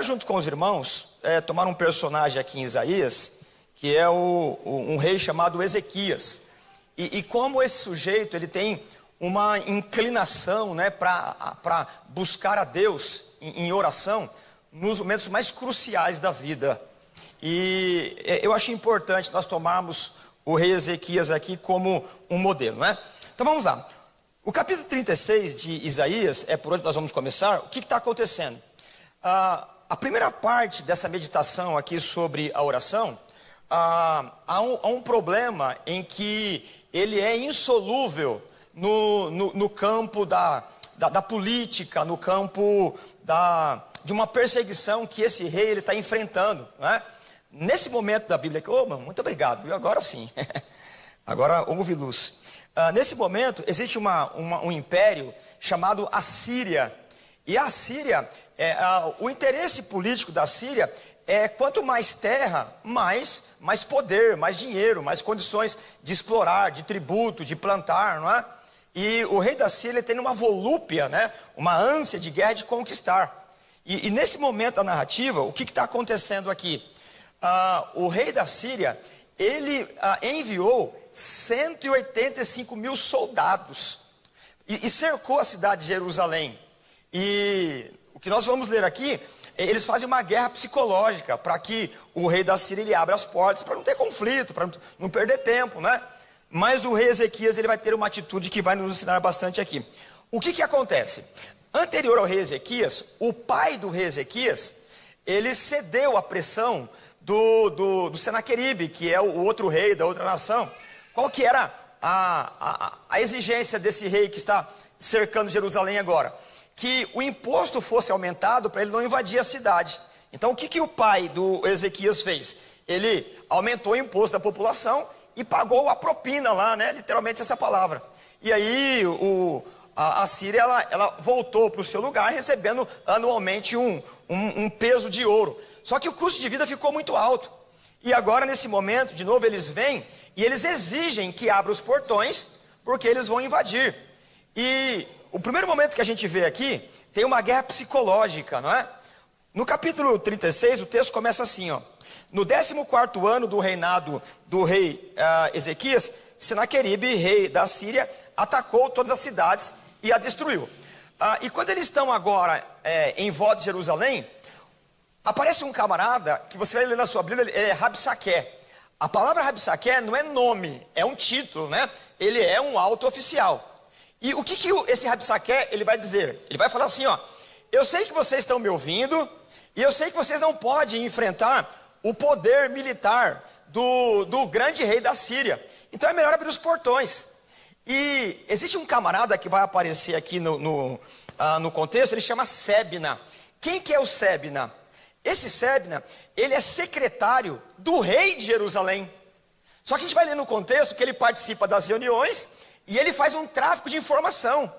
junto com os irmãos, tomar um personagem aqui em Isaías, que é um rei chamado Ezequias. E como esse sujeito, ele tem uma inclinação, né, para buscar a Deus em oração, nos momentos mais cruciais da vida. E eu acho importante nós tomarmos o rei Ezequias aqui como um modelo, né? Então vamos lá. O capítulo 36 de Isaías, é por onde nós vamos começar. O que está acontecendo? A primeira parte dessa meditação aqui sobre a oração, há um problema em que ele é insolúvel no campo da política, no campo de uma perseguição que esse rei está enfrentando, né? Nesse momento da Bíblia, muito obrigado, viu? Agora sim, agora houve luz. Nesse momento existe um império chamado Assíria, e a Síria, o interesse político da Síria é quanto mais terra, mais poder, mais dinheiro, mais condições de explorar, de tributo, de plantar, não é? E o rei da Síria tem uma volúpia, né? Uma ânsia de guerra, de conquistar. E nesse momento da narrativa, o que está acontecendo aqui? O rei da Síria, ele enviou 185 mil soldados e cercou a cidade de Jerusalém. E o que nós vamos ler aqui, eles fazem uma guerra psicológica para que o rei da Síria ele abra as portas, para não ter conflito, para não perder tempo, né? Mas o rei Ezequias ele vai ter uma atitude que vai nos ensinar bastante aqui. O que acontece? Anterior ao rei Ezequias, o pai do rei Ezequias, ele cedeu à pressão do Senaqueribe, que é o outro rei da outra nação. Qual que era a exigência desse rei que está cercando Jerusalém agora? Que o imposto fosse aumentado para ele não invadir a cidade. Então o que o pai do Ezequias fez? Ele aumentou o imposto da população e pagou a propina lá, né? Literalmente essa palavra. E aí a Síria ela voltou para o seu lugar recebendo anualmente um peso de ouro. Só que o custo de vida ficou muito alto. E agora nesse momento, de novo, eles vêm e eles exigem que abra os portões, porque eles vão invadir. E o primeiro momento que a gente vê aqui, tem uma guerra psicológica, não é? No capítulo 36, o texto começa assim, ó. No 14º ano do reinado do rei Ezequias, Senaqueribe, rei da Síria, atacou todas as cidades e a destruiu. E quando eles estão agora em volta de Jerusalém, aparece um camarada, que você vai ler na sua Bíblia, é Rabsaque. A palavra Rabsaque não é nome, é um título, né? Ele é um alto oficial. E o que esse Rabsaque ele vai dizer? Ele vai falar assim, ó: eu sei que vocês estão me ouvindo, e eu sei que vocês não podem enfrentar o poder militar do grande rei da Síria. Então é melhor abrir os portões. E existe um camarada que vai aparecer aqui no contexto, ele chama Sebna. Quem que é o Sebna? Esse Sebna, ele é secretário do rei de Jerusalém. Só que a gente vai ler no contexto que ele participa das reuniões e ele faz um tráfico de informação.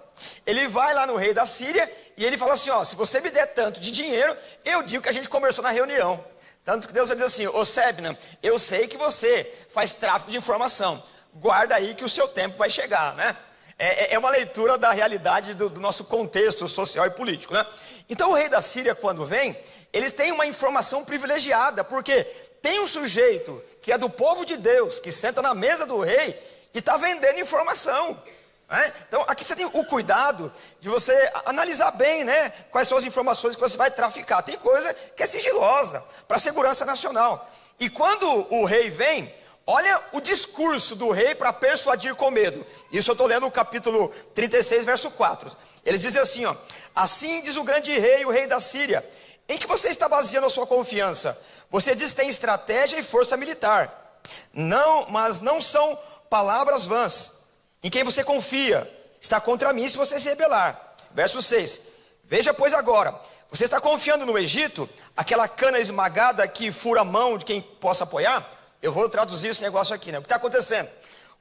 Ele vai lá no rei da Síria e ele fala assim, ó, se você me der tanto de dinheiro, eu digo que a gente conversou na reunião. Tanto que Deus vai dizer assim, ô Sebna, eu sei que você faz tráfico de informação, guarda aí que o seu tempo vai chegar, né? É uma leitura da realidade do nosso contexto social e político, né? Então o rei da Síria, quando vem, eles têm uma informação privilegiada, porque tem um sujeito que é do povo de Deus, que senta na mesa do rei e está vendendo informação, né? Então aqui você tem o cuidado de você analisar bem, né, quais são as informações que você vai traficar. Tem coisa que é sigilosa, para a segurança nacional. E quando o rei vem, olha o discurso do rei para persuadir com medo. Isso eu estou lendo no capítulo 36, verso 4. Eles dizem assim, ó: assim diz o grande rei, o rei da Síria, em que você está baseando a sua confiança? Você diz que tem estratégia e força militar. Não, mas não são palavras vãs. Em quem você confia está contra mim se você se rebelar. Verso 6. Veja, pois, agora, você está confiando no Egito, aquela cana esmagada que fura a mão de quem possa apoiar? Eu vou traduzir esse negócio aqui, né? O que está acontecendo?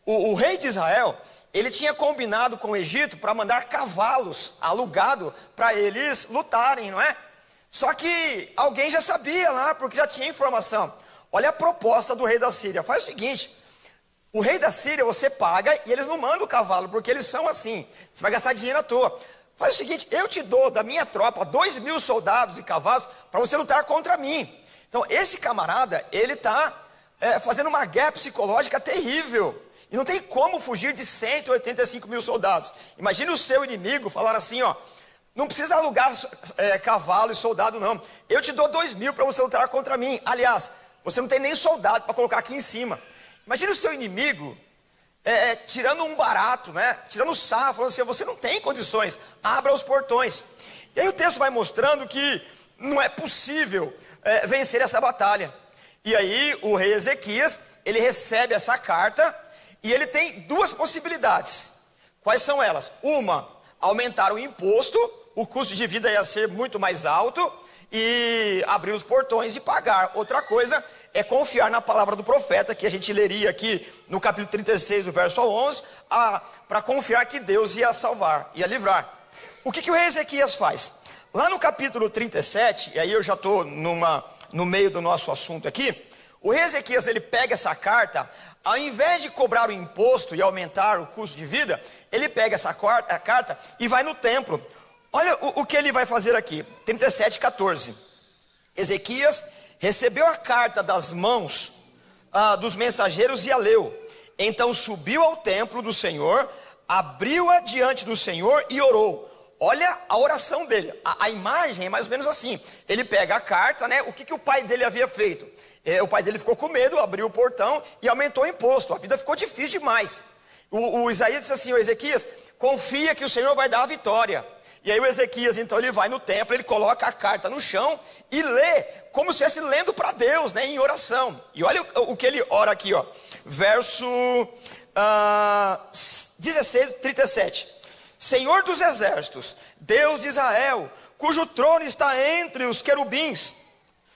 O rei de Israel, ele tinha combinado com o Egito para mandar cavalos alugados para eles lutarem, não é? Só que alguém já sabia lá, porque já tinha informação. Olha a proposta do rei da Síria. Faz o seguinte: o rei da Síria você paga e eles não mandam o cavalo, porque eles são assim. Você vai gastar dinheiro à toa. faz o seguinte, eu te dou da minha tropa 2.000 soldados e cavalos para você lutar contra mim. Então esse camarada, ele está fazendo uma guerra psicológica terrível. E não tem como fugir de 185.000 soldados. Imagine o seu inimigo falar assim, ó, não precisa alugar cavalo e soldado não. Eu te dou 2.000 para você lutar contra mim. Aliás, você não tem nem soldado para colocar aqui em cima. Imagine o seu inimigo tirando um barato, né? Tirando sarro, falando assim, você não tem condições, abra os portões. E aí o texto vai mostrando que não é possível vencer essa batalha. E aí o rei Ezequias, ele recebe essa carta e ele tem duas possibilidades. Quais são elas? Uma, aumentar o imposto, o custo de vida ia ser muito mais alto e abrir os portões e pagar. Outra coisa é confiar na palavra do profeta, que a gente leria aqui no capítulo 36, do verso 11, para confiar que Deus ia salvar, ia livrar. O que o rei Ezequias faz? Lá no capítulo 37, e aí eu já estou no meio do nosso assunto aqui, o rei Ezequias, ele pega essa carta, ao invés de cobrar o imposto e aumentar o custo de vida, ele pega essa carta e vai no templo. Olha o que ele vai fazer aqui, 37:14. Ezequias recebeu a carta das mãos dos mensageiros e a leu. Então subiu ao templo do Senhor, abriu-a diante do Senhor e orou. Olha a oração dele, a imagem é mais ou menos assim. Ele pega a carta, né? O que o pai dele havia feito? O pai dele ficou com medo, abriu o portão e aumentou o imposto. A vida ficou difícil demais. O Isaías disse assim, o Ezequias, confia que o Senhor vai dar a vitória. E aí o Ezequias, então, ele vai no templo, ele coloca a carta no chão e lê, como se estivesse lendo para Deus, né, em oração. E olha o que ele ora aqui, ó, verso 16:37. Senhor dos exércitos, Deus de Israel, cujo trono está entre os querubins,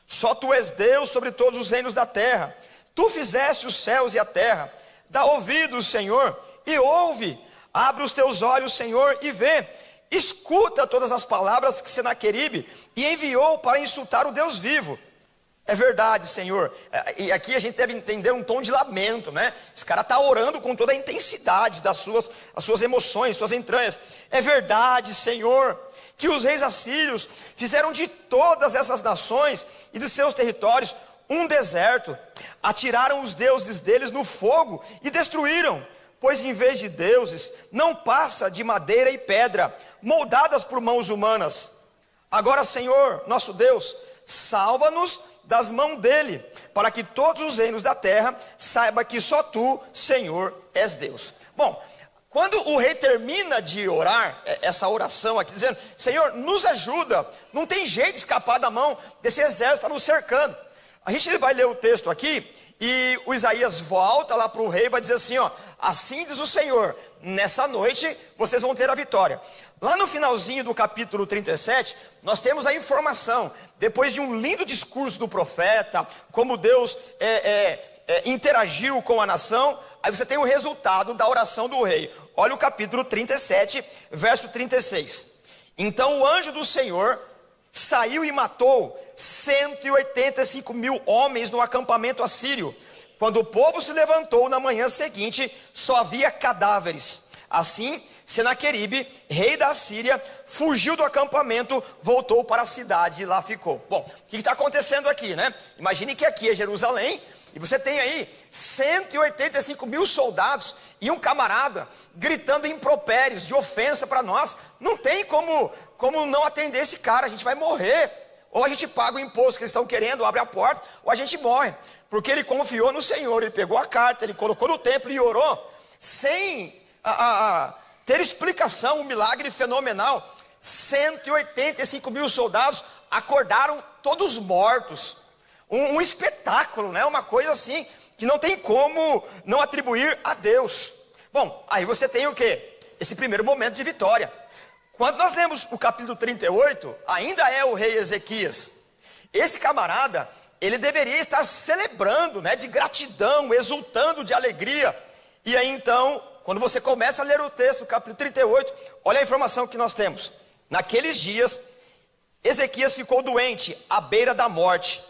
só tu és Deus sobre todos os reinos da terra. Tu fizeste os céus e a terra. Dá ouvidos, Senhor, e ouve. Abre os teus olhos, Senhor, e vê. Escuta todas as palavras que Senaqueribe e enviou para insultar o Deus vivo. É verdade, Senhor. E aqui a gente deve entender um tom de lamento, né? Esse cara está orando com toda a intensidade das suas emoções, suas entranhas. É verdade, Senhor, que os reis assírios fizeram de todas essas nações e de seus territórios um deserto. Atiraram os deuses deles no fogo e destruíram. Pois em vez de deuses, não passa de madeira e pedra, moldadas por mãos humanas. Agora, Senhor, nosso Deus, salva-nos das mãos dele, para que todos os reinos da terra saibam que só tu, Senhor, és Deus. Bom, quando o rei termina de orar, essa oração aqui, dizendo, Senhor, nos ajuda, não tem jeito de escapar da mão desse exército que está nos cercando. A gente vai ler o texto aqui, e o Isaías volta lá para o rei e vai dizer assim, ó, assim diz o Senhor, nessa noite vocês vão ter a vitória. Lá no finalzinho do capítulo 37, nós temos a informação, depois de um lindo discurso do profeta, como Deus interagiu com a nação, aí você tem o resultado da oração do rei. Olha o capítulo 37, verso 36. Então o anjo do Senhor saiu e matou 185.000 homens no acampamento assírio. Quando o povo se levantou na manhã seguinte, só havia cadáveres. Assim, Senaqueribe, rei da Assíria, fugiu do acampamento, voltou para a cidade e lá ficou. Bom, o que está acontecendo aqui, né? Imagine que aqui é Jerusalém, e você tem aí 185.000 soldados e um camarada gritando impropérios de ofensa para nós. Não tem como não atender esse cara, a gente vai morrer. Ou a gente paga o imposto que eles estão querendo, abre a porta, ou a gente morre. Porque ele confiou no Senhor, ele pegou a carta, ele colocou no templo e orou, sem ter explicação, um milagre fenomenal. 185.000 soldados acordaram todos mortos. Um espetáculo, né? Uma coisa assim, que não tem como não atribuir a Deus. Bom, aí você tem o quê? Esse primeiro momento de vitória. Quando nós lemos o capítulo 38, ainda é o rei Ezequias. Esse camarada, ele deveria estar celebrando, né? De gratidão, exultando de alegria. E aí então, quando você começa a ler o texto, capítulo 38, olha a informação que nós temos. Naqueles dias, Ezequias ficou doente, à beira da morte.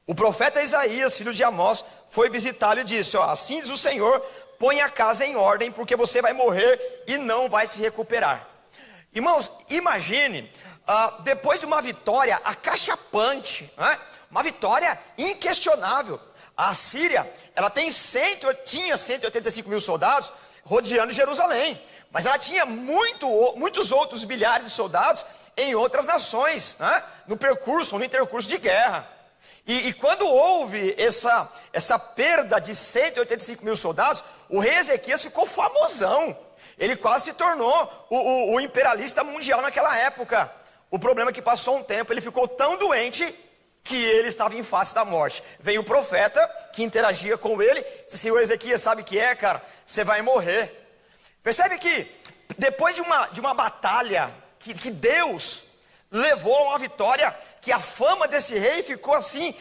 O profeta Isaías, filho de Amós, foi visitá-lo e disse, ó, assim diz o Senhor, põe a casa em ordem, porque você vai morrer e não vai se recuperar. Irmãos, imagine, depois de uma vitória acachapante, né? Uma vitória inquestionável. A Síria, ela tinha 185 mil soldados rodeando Jerusalém, mas ela tinha muitos outros milhares de soldados em outras nações, né? No intercurso de guerra. E quando houve essa perda de 185 mil soldados, o rei Ezequias ficou famosão. Ele quase se tornou o imperialista mundial naquela época. O problema é que passou um tempo, ele ficou tão doente que ele estava em face da morte. Veio o profeta que interagia com ele, disse assim: o Ezequias, sabe o que é, cara? Você vai morrer. Percebe que depois de uma batalha que Deus levou a uma vitória, que a fama desse rei ficou assim,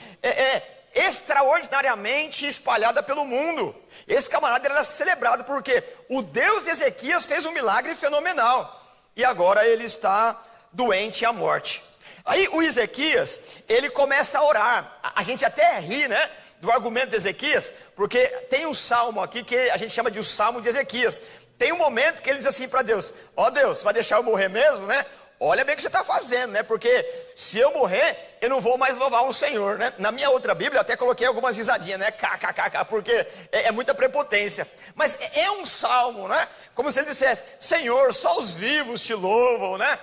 extraordinariamente espalhada pelo mundo. Esse camarada era celebrado porque o Deus de Ezequias fez um milagre fenomenal. E agora ele está doente à morte. Aí o Ezequias, ele começa a orar. A gente até ri, né, do argumento de Ezequias, porque tem um salmo aqui que a gente chama de o Salmo de Ezequias. Tem um momento que ele diz assim para Deus: ó Deus, vai deixar eu morrer mesmo, né? Olha bem o que você está fazendo, né? Porque se eu morrer, eu não vou mais louvar o Senhor, né? Na minha outra Bíblia eu até coloquei algumas risadinhas, né? KKKK, porque é muita prepotência. Mas é um salmo, né? Como se ele dissesse: Senhor, só os vivos te louvam, né?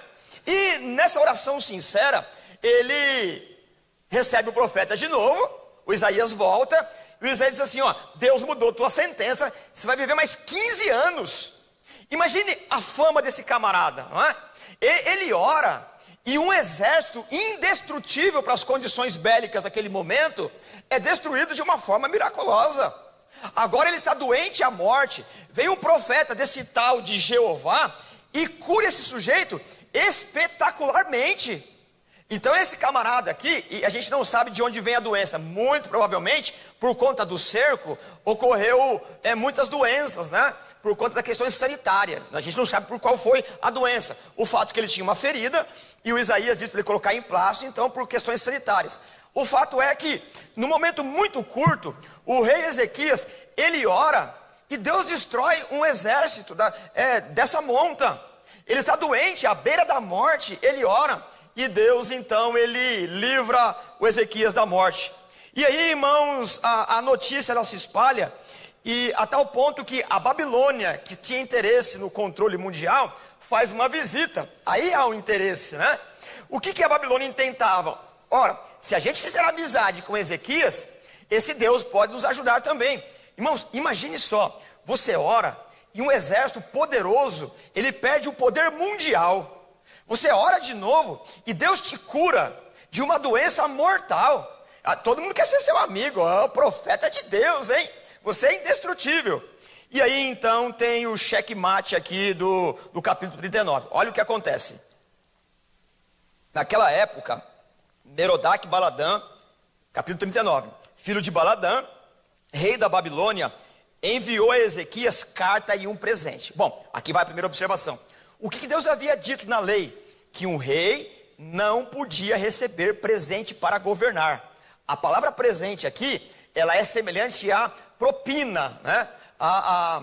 E nessa oração sincera, ele recebe o profeta de novo, o Isaías volta, e o Isaías diz assim: ó, Deus mudou tua sentença, você vai viver mais 15 anos. Imagine a fama desse camarada, não é? Ele ora, e um exército indestrutível para as condições bélicas daquele momento é destruído de uma forma miraculosa. Agora ele está doente à morte. Veio um profeta desse tal de Jeová e cura esse sujeito espetacularmente. Então esse camarada aqui, e a gente não sabe de onde vem a doença, muito provavelmente por conta do cerco ocorreu muitas doenças, né? Por conta da questão sanitária. A gente não sabe por qual foi a doença. O fato é que ele tinha uma ferida e o Isaías disse para ele colocar em plástico, então por questões sanitárias. O fato é que num momento muito curto, o rei Ezequias, ele ora e Deus destrói um exército dessa monta. Ele está doente, à beira da morte, ele ora. E Deus então ele livra o Ezequias da morte. E aí, irmãos, a notícia ela se espalha, e a tal ponto que a Babilônia, que tinha interesse no controle mundial, faz uma visita. Aí há um interesse, né? O que a Babilônia intentava? Ora, se a gente fizer amizade com Ezequias, esse Deus pode nos ajudar também. Irmãos, imagine só, você ora e um exército poderoso, ele perde o poder mundial. Você ora de novo e Deus te cura de uma doença mortal. Todo mundo quer ser seu amigo, o profeta de Deus, hein? Você é indestrutível. E aí então tem o checkmate aqui do capítulo 39. Olha o que acontece. Naquela época, Merodach Baladã, capítulo 39, filho de Baladã, rei da Babilônia, enviou a Ezequias carta e um presente. Bom, aqui vai a primeira observação. O que Deus havia dito na lei? Que um rei não podia receber presente para governar. A palavra presente aqui, ela é semelhante a propina, né? A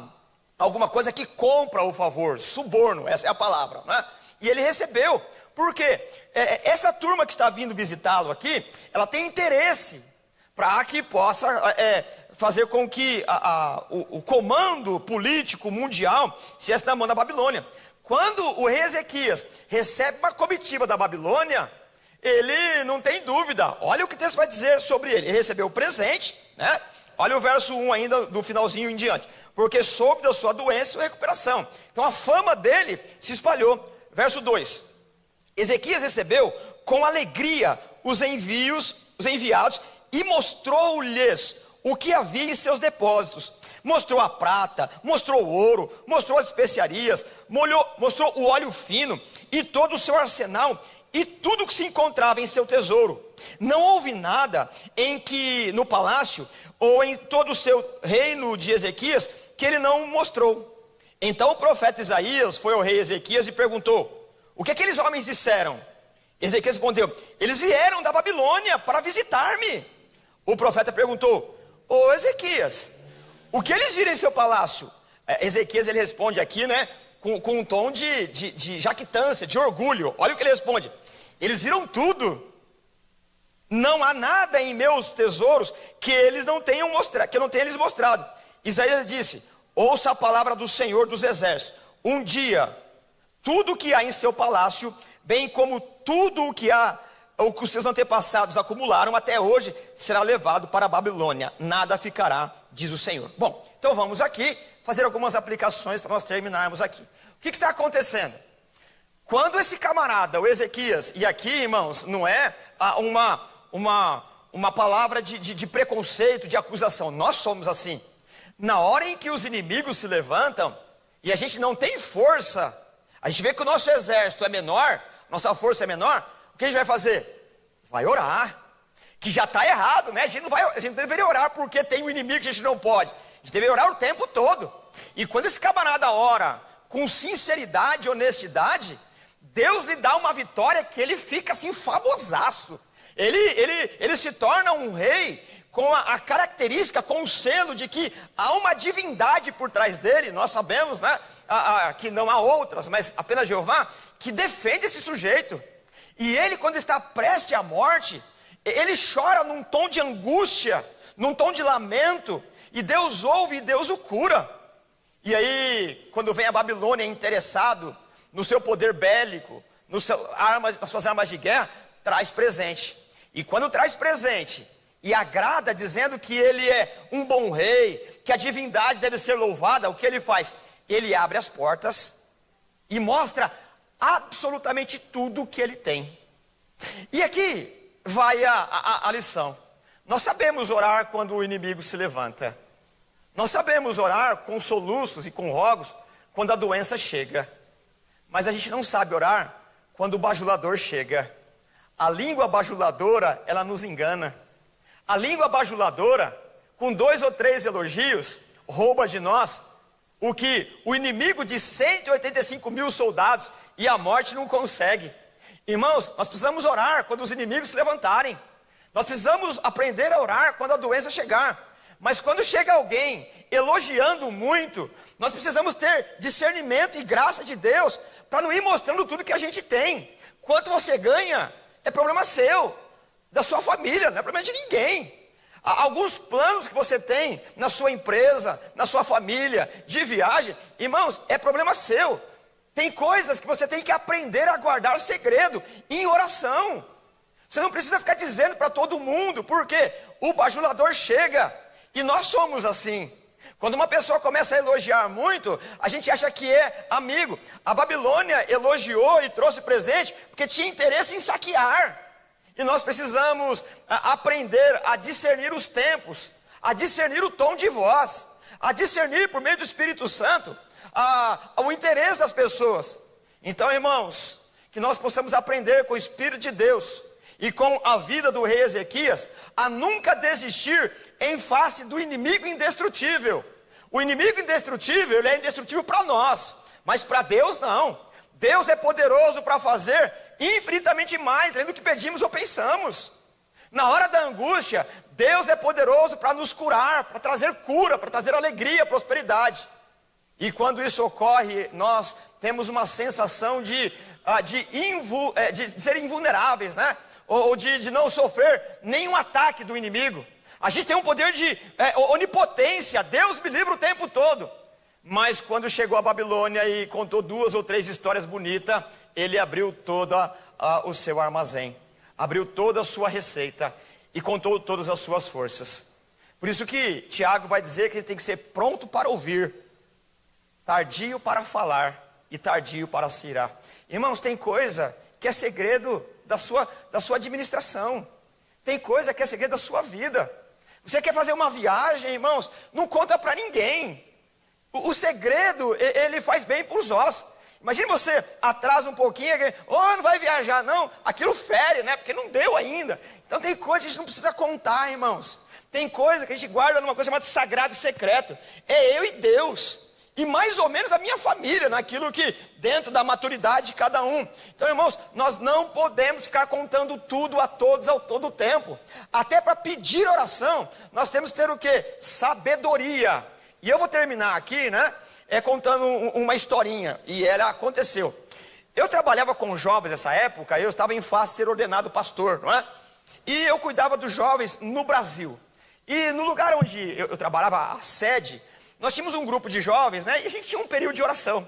alguma coisa que compra o favor, suborno, essa é a palavra, né? E ele recebeu, porque essa turma que está vindo visitá-lo aqui, ela tem interesse para que possa fazer com que o comando político mundial se estivesse na mão da Babilônia. Quando o rei Ezequias recebe uma comitiva da Babilônia, ele não tem dúvida. Olha o que Deus vai dizer sobre ele. Ele recebeu o presente, né? Olha o verso 1 ainda, do finalzinho em diante. Porque soube da sua doença e sua recuperação. Então a fama dele se espalhou. Verso 2. Ezequias recebeu com alegria os enviados e mostrou-lhes o que havia em seus depósitos. Mostrou a prata, mostrou o ouro, mostrou as especiarias, mostrou o óleo fino e todo o seu arsenal e tudo que se encontrava em seu tesouro. Não houve nada no palácio ou em todo o seu reino de Ezequias que ele não mostrou. Então o profeta Isaías foi ao rei Ezequias e perguntou: o que aqueles homens disseram? Ezequias respondeu: eles vieram da Babilônia para visitar-me. O profeta perguntou: ô Ezequias, o que eles viram em seu palácio? Ezequias ele responde aqui, né? com um tom de jactância, de orgulho. Olha o que ele responde: eles viram tudo. Não há nada em meus tesouros que eles não tenham mostrado, que eu não tenha lhes mostrado. Isaías disse: ouça a palavra do Senhor dos Exércitos. Um dia, tudo o que há em seu palácio, bem como tudo o que os seus antepassados acumularam até hoje, será levado para a Babilônia. Nada ficará, diz o Senhor. Bom, então vamos aqui fazer algumas aplicações para nós terminarmos aqui. O que está acontecendo? Quando esse camarada, o Ezequias, e aqui, irmãos, não é uma palavra de preconceito, de acusação. Nós somos assim. Na hora em que os inimigos se levantam e a gente não tem força, a gente vê que o nosso exército é menor, nossa força é menor, o que a gente vai fazer? Vai orar. Que já está errado, né? A gente não deveria orar porque tem um inimigo que a gente não pode. A gente deveria orar o tempo todo. E quando esse camarada ora com sinceridade e honestidade, Deus lhe dá uma vitória que ele fica assim famosaço. Ele se torna um rei com a característica, com o selo de que há uma divindade por trás dele. Nós sabemos, né, que não há outras, mas apenas Jeová, que defende esse sujeito. E ele, quando está prestes à morte, ele chora num tom de angústia, num tom de lamento, e Deus ouve e Deus o cura. E aí, quando vem a Babilônia interessado no seu poder bélico, nas suas armas de guerra, traz presente. E quando traz presente e agrada, dizendo que ele é um bom rei, que a divindade deve ser louvada, o que ele faz? Ele abre as portas e mostra absolutamente tudo o que ele tem. E aqui vai a lição. Nós sabemos orar quando o inimigo se levanta. Nós sabemos orar com soluços e com rogos quando a doença chega. Mas a gente não sabe orar quando o bajulador chega. A língua bajuladora, ela nos engana. A língua bajuladora, com 2 ou 3 elogios, rouba de nós o que o inimigo de 185 mil soldados e a morte não consegue. Irmãos, nós precisamos orar quando os inimigos se levantarem. Nós precisamos aprender a orar quando a doença chegar. Mas quando chega alguém elogiando muito, nós precisamos ter discernimento e graça de Deus para não ir mostrando tudo que a gente tem. Quanto você ganha é problema seu, da sua família, não é problema de ninguém. Alguns planos que você tem na sua empresa, na sua família, de viagem, irmãos, é problema seu. Tem coisas que você tem que aprender a guardar segredo em oração. Você não precisa ficar dizendo para todo mundo, porque o bajulador chega. E nós somos assim. Quando uma pessoa começa a elogiar muito, a gente acha que é amigo. A Babilônia elogiou e trouxe presente porque tinha interesse em saquear. E nós precisamos aprender a discernir os tempos, a discernir o tom de voz, a discernir por meio do Espírito Santo o interesse das pessoas. Então, irmãos, que nós possamos aprender com o Espírito de Deus e com a vida do rei Ezequias, a nunca desistir em face do inimigo indestrutível. O inimigo indestrutível, ele é indestrutível para nós, mas para Deus não. Deus é poderoso para fazer infinitamente mais, além do que pedimos ou pensamos. Na hora da angústia, Deus é poderoso para nos curar, para trazer cura, para trazer alegria, prosperidade. E quando isso ocorre, nós temos uma sensação de ser invulneráveis, né? Ou de não sofrer nenhum ataque do inimigo. A gente tem um poder de onipotência, Deus me livra o tempo todo. Mas quando chegou a Babilônia e contou 2 ou 3 histórias bonitas, ele abriu todo o seu armazém, abriu toda a sua receita e contou todas as suas forças. Por isso que Tiago vai dizer que ele tem que ser pronto para ouvir, tardio para falar e tardio para se irar. Irmãos, tem coisa que é segredo da sua administração. Tem coisa que é segredo da sua vida. Você quer fazer uma viagem, irmãos? Não conta para ninguém. O segredo, ele faz bem para os ossos. Imagina você atrasa um pouquinho, não vai viajar não, aquilo fere, né? Porque não deu ainda. Então tem coisa que a gente não precisa contar, irmãos. Tem coisa que a gente guarda numa coisa chamada sagrado e secreto. É eu e Deus. E mais ou menos a minha família, naquilo que dentro da maturidade de cada um. Então, irmãos, nós não podemos ficar contando tudo a todos ao todo tempo. Até para pedir oração, nós temos que ter o quê? Sabedoria. E eu vou terminar aqui, né? contando uma historinha, e ela aconteceu. Eu trabalhava com jovens nessa época, eu estava em fase de ser ordenado pastor, não é? E eu cuidava dos jovens no Brasil. E no lugar onde eu trabalhava, a sede, nós tínhamos um grupo de jovens, né? E a gente tinha um período de oração.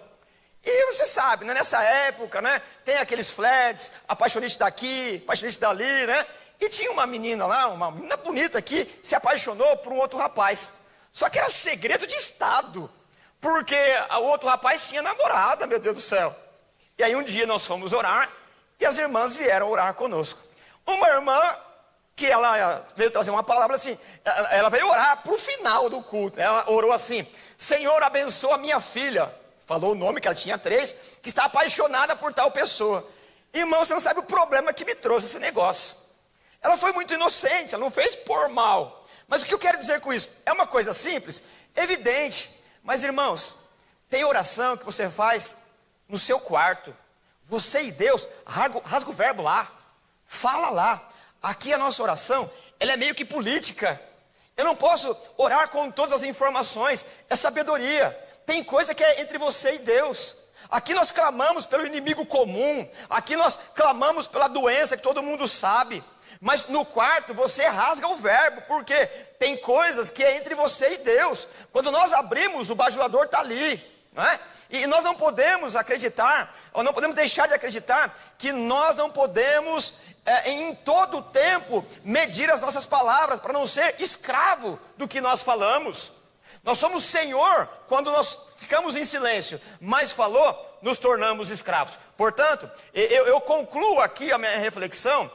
E você sabe, né? Nessa época, né? Tem aqueles flirts, apaixonite daqui, apaixonite dali, né? E tinha uma menina lá, uma menina bonita que se apaixonou por um outro rapaz. Só que era segredo de Estado, porque o outro rapaz tinha namorada, meu Deus do céu. E aí um dia nós fomos orar, e as irmãs vieram orar conosco. Uma irmã, que ela veio trazer uma palavra assim, ela veio orar para o final do culto. Ela orou assim: Senhor, abençoa a minha filha. Falou o nome, que ela tinha 3, que está apaixonada por tal pessoa. Irmão, você não sabe o problema que me trouxe esse negócio. Ela foi muito inocente, ela não fez por mal. Mas o que eu quero dizer com isso? É uma coisa simples, evidente. Mas irmãos, tem oração que você faz no seu quarto. Você e Deus, rasga o verbo lá. Fala lá. Aqui a nossa oração, ela é meio que política. Eu não posso orar com todas as informações. É sabedoria. Tem coisa que é entre você e Deus. Aqui nós clamamos pelo inimigo comum. Aqui nós clamamos pela doença que todo mundo sabe. Mas no quarto você rasga o verbo, porque tem coisas que é entre você e Deus. Quando nós abrimos, o bajulador está ali, não é? E nós não podemos acreditar, ou não podemos deixar de acreditar, que nós não podemos, em todo o tempo, medir as nossas palavras, para não ser escravo do que nós falamos. Nós somos Senhor quando nós ficamos em silêncio, mas falou, nos tornamos escravos. Portanto, eu concluo aqui a minha reflexão,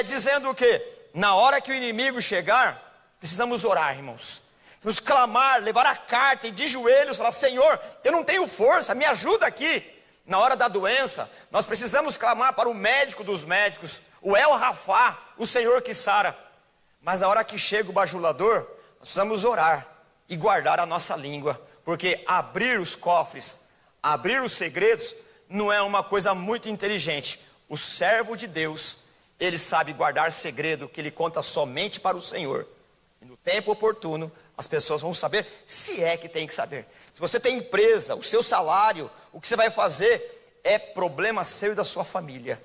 dizendo que na hora que o inimigo chegar, precisamos orar, irmãos. Precisamos clamar, levar a carta e de joelhos falar: Senhor, eu não tenho força, me ajuda aqui. Na hora da doença, nós precisamos clamar para o médico dos médicos, o El Rafá, o Senhor que sara. Mas na hora que chega o bajulador, nós precisamos orar e guardar a nossa língua, porque abrir os cofres, abrir os segredos, não é uma coisa muito inteligente. O servo de Deus, ele sabe guardar segredo que ele conta somente para o Senhor. E no tempo oportuno, as pessoas vão saber, se é que tem que saber. Se você tem empresa, o seu salário, o que você vai fazer, é problema seu e da sua família.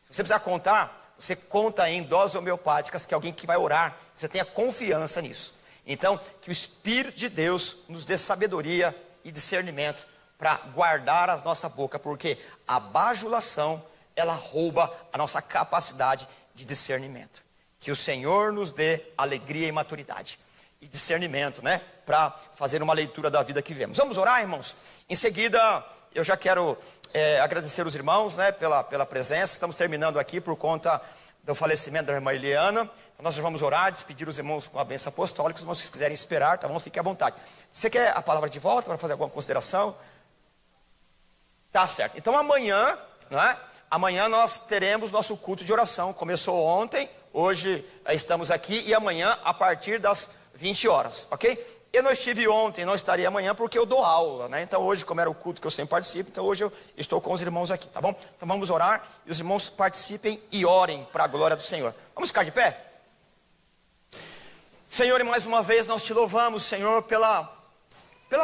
Se você precisar contar, você conta em doses homeopáticas, que é alguém que vai orar, você tenha confiança nisso. Então, que o Espírito de Deus nos dê sabedoria e discernimento para guardar a nossa boca, porque a bajulação, ela rouba a nossa capacidade de discernimento. Que o Senhor nos dê alegria e maturidade e discernimento, né, para fazer uma leitura da vida que vivemos. Vamos orar, irmãos? Em seguida, eu já quero agradecer os irmãos, né, pela presença. Estamos terminando aqui por conta do falecimento da irmã Eliana. Então nós já vamos orar, despedir os irmãos com a bênção apostólica. Os irmãos, se quiserem esperar, tá bom? Fique à vontade. Você quer a palavra de volta para fazer alguma consideração? Tá certo. Então amanhã, não é? Amanhã nós teremos nosso culto de oração. Começou ontem, hoje estamos aqui, e amanhã a partir das 20 horas, ok? Eu não estive ontem, não estarei amanhã porque eu dou aula, né? Então hoje, como era o culto que eu sempre participo, então hoje eu estou com os irmãos aqui, tá bom? Então vamos orar, e os irmãos participem e orem para a glória do Senhor. Vamos ficar de pé? Senhor, e mais uma vez nós te louvamos, Senhor, pela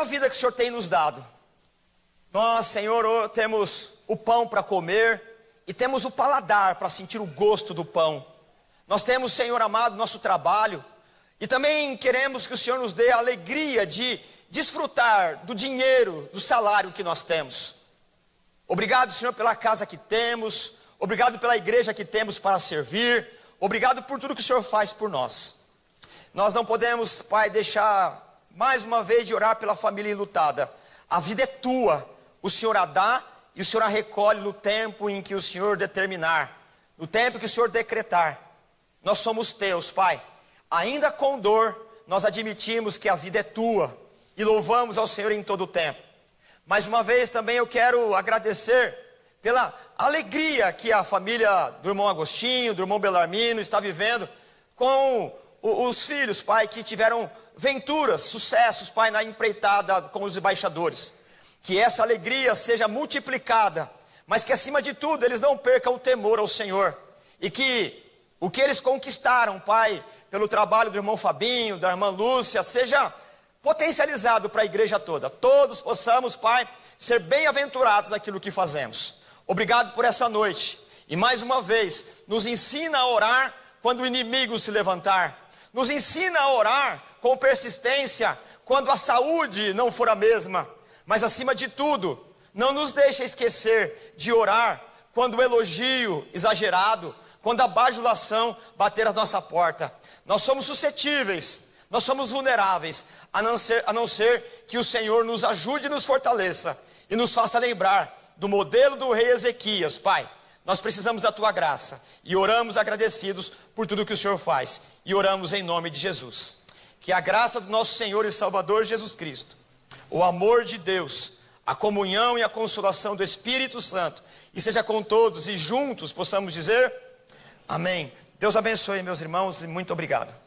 vida que o Senhor tem nos dado. Nós, Senhor, temos o pão para comer e temos o paladar para sentir o gosto do pão. Nós temos, Senhor amado, nosso trabalho, e também queremos que o Senhor nos dê a alegria de desfrutar do dinheiro, do salário que nós temos. Obrigado, Senhor, pela casa que temos, obrigado pela igreja que temos para servir, obrigado por tudo que o Senhor faz por nós. Nós não podemos, Pai, deixar mais uma vez de orar pela família enlutada. A vida é tua, o Senhor a dá e o Senhor a recolhe no tempo em que o Senhor determinar, no tempo que o Senhor decretar. Nós somos teus, Pai. Ainda com dor, nós admitimos que a vida é tua e louvamos ao Senhor em todo o tempo. Mais uma vez também eu quero agradecer pela alegria que a família do irmão Agostinho, do irmão Belarmino está vivendo com os filhos, Pai, que tiveram venturas, sucessos, Pai, na empreitada com os embaixadores. Que essa alegria seja multiplicada, mas que acima de tudo eles não percam o temor ao Senhor. E que o que eles conquistaram, Pai, pelo trabalho do irmão Fabinho, da irmã Lúcia, seja potencializado para a igreja toda. Todos possamos, Pai, ser bem-aventurados naquilo que fazemos. Obrigado por essa noite. E mais uma vez, nos ensina a orar quando o inimigo se levantar. Nos ensina a orar com persistência quando a saúde não for a mesma. Mas acima de tudo, não nos deixe esquecer de orar quando o elogio exagerado, quando a bajulação bater a nossa porta. Nós somos suscetíveis, nós somos vulneráveis, a não ser que o Senhor nos ajude e nos fortaleça e nos faça lembrar do modelo do rei Ezequias. Pai, nós precisamos da tua graça e oramos agradecidos por tudo que o Senhor faz e oramos em nome de Jesus. Que a graça do nosso Senhor e Salvador Jesus Cristo, o amor de Deus, a comunhão e a consolação do Espírito Santo e seja com todos e juntos possamos dizer amém. Deus abençoe, meus irmãos, e muito obrigado.